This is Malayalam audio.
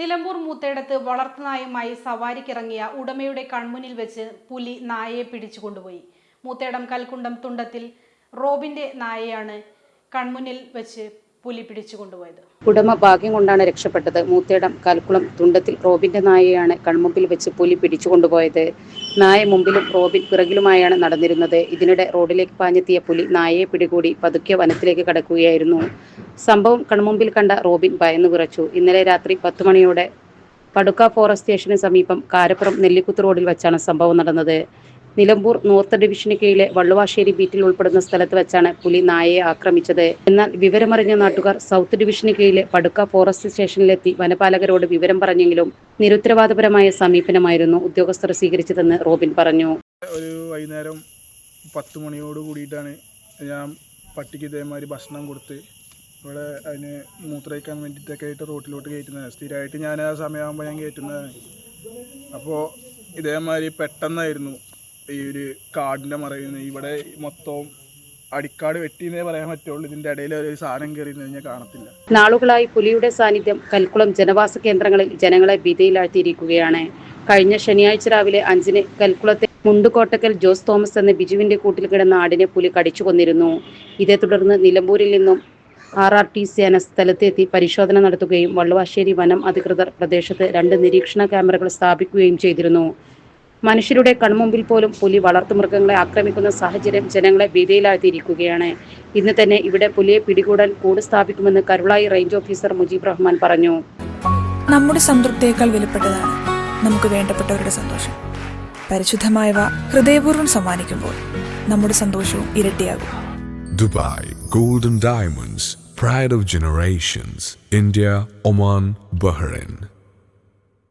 നിലമ്പൂർ മൂത്തേടത്ത് വളർത്തുനായുമായി സവാരിക്കിറങ്ങിയ ഉടമയുടെ കൺമുന്നിൽ വെച്ച് പുലി നായയെ പിടിച്ചുകൊണ്ടുപോയി. മൂത്തേടം കൽക്കുണ്ടം തുണ്ടത്തിൽ റോബിന്റെ നായയാണ് കൺമുന്നിൽ വെച്ച് പുലി പിടിച്ചുകൊണ്ടുപോയത്. ഉടമ ഭാഗ്യം കൊണ്ടാണ് രക്ഷപ്പെട്ടത്. മൂത്തേടം കൽക്കുളം തുണ്ടത്തിൽ റോബിന്റെ നായയാണ് കൺമുമ്പിൽ വെച്ച് പുലി പിടിച്ചുകൊണ്ടുപോയത്. നായ മുമ്പിലും റോബിൻ പിറകിലുമായാണ് നടന്നിരുന്നത്. ഇതിനിടെ റോഡിലേക്ക് പാഞ്ഞെത്തിയ പുലി നായയെ പിടികൂടി പതുക്കെ വനത്തിലേക്ക് കടക്കുകയായിരുന്നു. സംഭവം കൺമുമ്പിൽ കണ്ട റോബിൻ ഭയന്നു വിറച്ചു. ഇന്നലെ രാത്രി 10 മണിയോടെ പടുക്ക ഫോറസ്റ്റ് സ്റ്റേഷന് സമീപം കാരപ്പുറം നെല്ലിക്കുത്ത് റോഡിൽ വെച്ചാണ് സംഭവം നടന്നത്. നിലമ്പൂർ നോർത്ത് ഡിവിഷന് കീഴിലെ വള്ളുവാശ്ശേരി ബീറ്റിൽ ഉൾപ്പെടുന്ന സ്ഥലത്ത് വെച്ചാണ് പുലി നായയെ ആക്രമിച്ചത്. എന്നാൽ വിവരമറിഞ്ഞ നാട്ടുകാർ സൗത്ത് ഡിവിഷന് കീഴിലെ പടുക്ക ഫോറസ്റ്റ് സ്റ്റേഷനിലെത്തി വനപാലകരോട് വിവരം പറഞ്ഞെങ്കിലും നിരുത്തരവാദപരമായ സമീപനമായിരുന്നു ഉദ്യോഗസ്ഥർ സ്വീകരിച്ചതെന്ന് റോബിൻ പറഞ്ഞു. ഒരു വൈകുന്നേരം 10 മണിയോട് കൂടിയിട്ടാണ് ഞാൻ പട്ടിക്ക് ഇതേമാതിരി ഭക്ഷണം കൊടുത്ത് ഇവിടെ അതിന് മൂത്രയിക്കാൻ വേണ്ടിയിട്ടൊക്കെ ആയിട്ട് റോട്ടിലോട്ട് കയറ്റുന്നത്. സ്ഥിരമായിട്ട് ഞാൻ ആ സമയമാകുമ്പോൾ ഞാൻ കയറ്റുന്നതാണ്. അപ്പോൾ ഇതേമാതിരി പെട്ടെന്നായിരുന്നു ഈ ഒരു കാടിൻ്റെ മറയിൽ നിന്ന് ഇവിടെ മൊത്തവും അടിക്കാട് വെട്ടിയെന്നേ പറയാൻ പറ്റുള്ളൂ. ഇതിൻ്റെ ഇടയിൽ ഒരു സാധനം കയറി കഴിഞ്ഞാൽ കാണത്തില്ല. നാളുകളായി പുലിയുടെ സാന്നിധ്യം കൽക്കുളം ജനവാസ കേന്ദ്രങ്ങളിൽ ജനങ്ങളെ ഭീതിയിലാഴ്ത്തിയിരിക്കുകയാണ്. കഴിഞ്ഞ ശനിയാഴ്ച രാവിലെ 5-ന് കൽക്കുളത്തെ മുണ്ടുകോട്ടക്കൽ ജോസ് തോമസ് എന്ന ബിജുവിന്റെ കൂട്ടിൽ കിടന്ന ആടിനെ പുലി കടിച്ചു കൊന്നിരുന്നു. ഇതേ തുടർന്ന് നിലമ്പൂരിൽ നിന്നും RRT സേന സ്ഥലത്തെത്തി പരിശോധന നടത്തുകയും വള്ളുവാശ്ശേരി വനം അധികൃതർ പ്രദേശത്ത് 2 നിരീക്ഷണ ക്യാമറകൾ സ്ഥാപിക്കുകയും ചെയ്തിരുന്നു. മനുഷ്യരുടെ കൺമുമ്പിൽ പോലും പുലി വളർത്തുമൃഗങ്ങളെ ആക്രമിക്കുന്ന സാഹചര്യം ജനങ്ങളെ ഭീതിയിലാഴ്ത്തിയിരിക്കുകയാണ്. ഇന്ന് തന്നെ ഇവിടെ പുലിയെ പിടികൂടാൻ കൂട് സ്ഥാപിക്കുമെന്ന് കരുളായി റേഞ്ച് ഓഫീസർ മുജീബ് റഹ്മാൻ പറഞ്ഞു. നമ്മുടെ സംതൃപ്തിയേക്കാൾ വിലപ്പെട്ടതാണ് നമുക്ക് വേണ്ടപ്പെട്ടവരുടെ സന്തോഷം. പരിശുദ്ധമായവ ഹൃദയപൂർവ്വം സമ്മാനിക്കുമ്പോൾ നമ്മുടെ സന്തോഷവും ഇരട്ടിയാകും. Dubai Golden Diamonds, Pride of Generations, India, Oman, Bahrain.